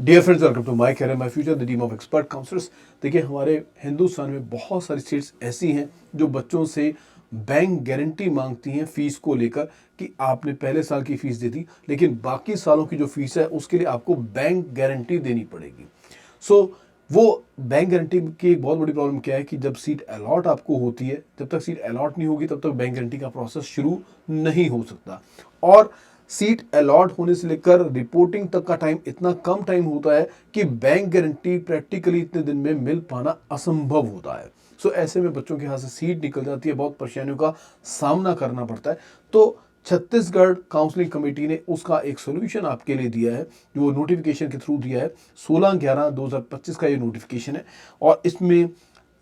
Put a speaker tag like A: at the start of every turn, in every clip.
A: Dear friends, welcome to my career my future, the team of expert counsellors. देखिए, हमारे हिंदुस्तान में बहुत सारी स्टेट्स ऐसी हैं जो बच्चों से बैंक गारंटी मांगती हैं फीस को लेकर कि आपने पहले साल की फीस दे दी, लेकिन बाकी सालों की जो फीस है उसके लिए आपको बैंक गारंटी देनी पड़ेगी। सो वो बैंक गारंटी की एक बहुत बड़ी प्रॉब्लम क्या है कि जब सीट अलॉट आपको होती है, जब तक सीट अलॉट नहीं होगी तब तक बैंक गारंटी का प्रोसेस शुरू नहीं हो सकता। और सीट अलॉट होने से लेकर रिपोर्टिंग तक का टाइम इतना कम टाइम होता है कि बैंक गारंटी प्रैक्टिकली इतने दिन में मिल पाना असंभव होता है। सो ऐसे में बच्चों के हाथ से सीट निकल जाती है, बहुत परेशानियों का सामना करना पड़ता है। तो छत्तीसगढ़ काउंसलिंग कमेटी ने उसका एक सोल्यूशन आपके लिए दिया है, जो नोटिफिकेशन के थ्रू दिया है। 16/11/2025 का ये नोटिफिकेशन है और इसमें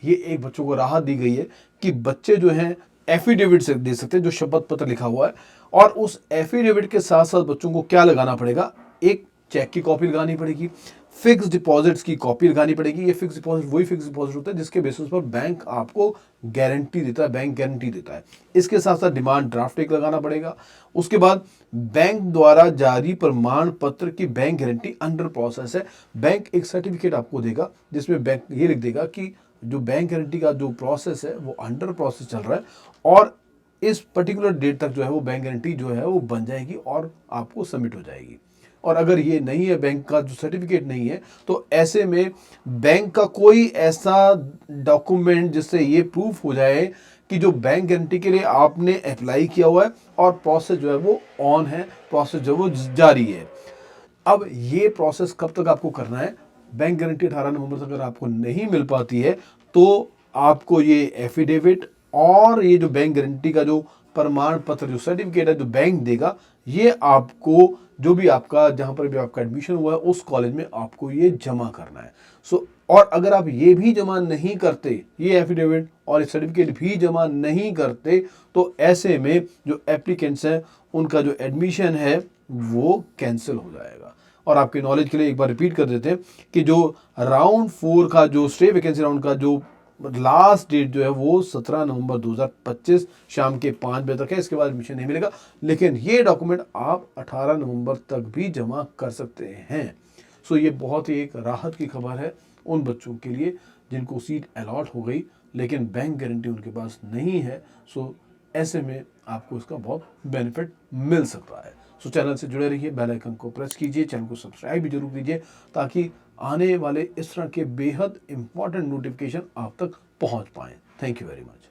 A: ये एक बच्चों को राहत दी गई है कि बच्चे जो हैं एफिडेविट से दे सकते हैं, जो शपथ पत्र लिखा हुआ है। और उस एफिडेविट के साथ साथ बच्चों को क्या लगाना पड़ेगा, एक चेक की कॉपी लगानी पड़ेगी, फिक्स डिपॉजिट्स की कॉपी लगानी पड़ेगी। ये फिक्स डिपॉजिट वही फिक्स डिपॉजिट होता है जिसके बेसिस पर बैंक आपको गारंटी देता है, बैंक गारंटी देता है। इसके साथ साथ डिमांड ड्राफ्ट एक लगाना पड़ेगा। उसके बाद बैंक द्वारा जारी प्रमाण पत्र की बैंक गारंटी अंडर प्रोसेस है। बैंक एक सर्टिफिकेट आपको देगा जिसमें बैंक ये लिख देगा कि जो बैंक गारंटी का जो प्रोसेस है वो अंडर प्रोसेस चल रहा है और इस पर्टिकुलर डेट तक जो है वो बैंक गारंटी जो है वो बन जाएगी और आपको सबमिट हो जाएगी। और अगर ये नहीं है, बैंक का जो सर्टिफिकेट नहीं है, तो ऐसे में बैंक का कोई ऐसा डॉक्यूमेंट जिससे ये प्रूफ हो जाए कि जो बैंक गारंटी के लिए आपने अप्लाई किया हुआ है और प्रोसेस जो है वो ऑन है, प्रोसेस जो है वो जारी है। अब ये प्रोसेस कब तक आपको करना है? बैंक गारंटी 18 नवंबर तक अगर आपको नहीं मिल पाती है तो आपको ये एफिडेविट और ये जो बैंक गारंटी का जो प्रमाण पत्र, जो सर्टिफिकेट है जो बैंक देगा, ये आपको जो भी आपका जहां पर भी आपका एडमिशन हुआ है उस कॉलेज में आपको ये जमा करना है। सो और अगर आप ये भी जमा नहीं करते, ये एफिडेविट और सर्टिफिकेट भी जमा नहीं करते, तो ऐसे में जो एप्लीकेंट्स हैं उनका जो एडमिशन है वो कैंसिल हो जाएगा। और आपके नॉलेज के लिए एक बार रिपीट कर देते हैं कि जो राउंड 4 का जो स्टे वैकेंसी राउंड का जो लास्ट डेट जो है वो 17 नवंबर 2025 शाम के 5 बजे तक है। इसके बाद एडमिशन नहीं मिलेगा, लेकिन ये डॉक्यूमेंट आप 18 नवंबर तक भी जमा कर सकते हैं। सो ये बहुत ही एक राहत की खबर है उन बच्चों के लिए जिनको सीट अलॉट हो गई लेकिन बैंक गारंटी उनके पास नहीं है। सो ऐसे में आपको इसका बहुत बेनिफिट मिल सकता है। सो चैनल से जुड़े रहिए, बेल आइकन को प्रेस कीजिए, चैनल को सब्सक्राइब भी जरूर कीजिए ताकि आने वाले इस तरह के बेहद इंपॉर्टेंट नोटिफिकेशन आप तक पहुंच पाएं। Thank you very much.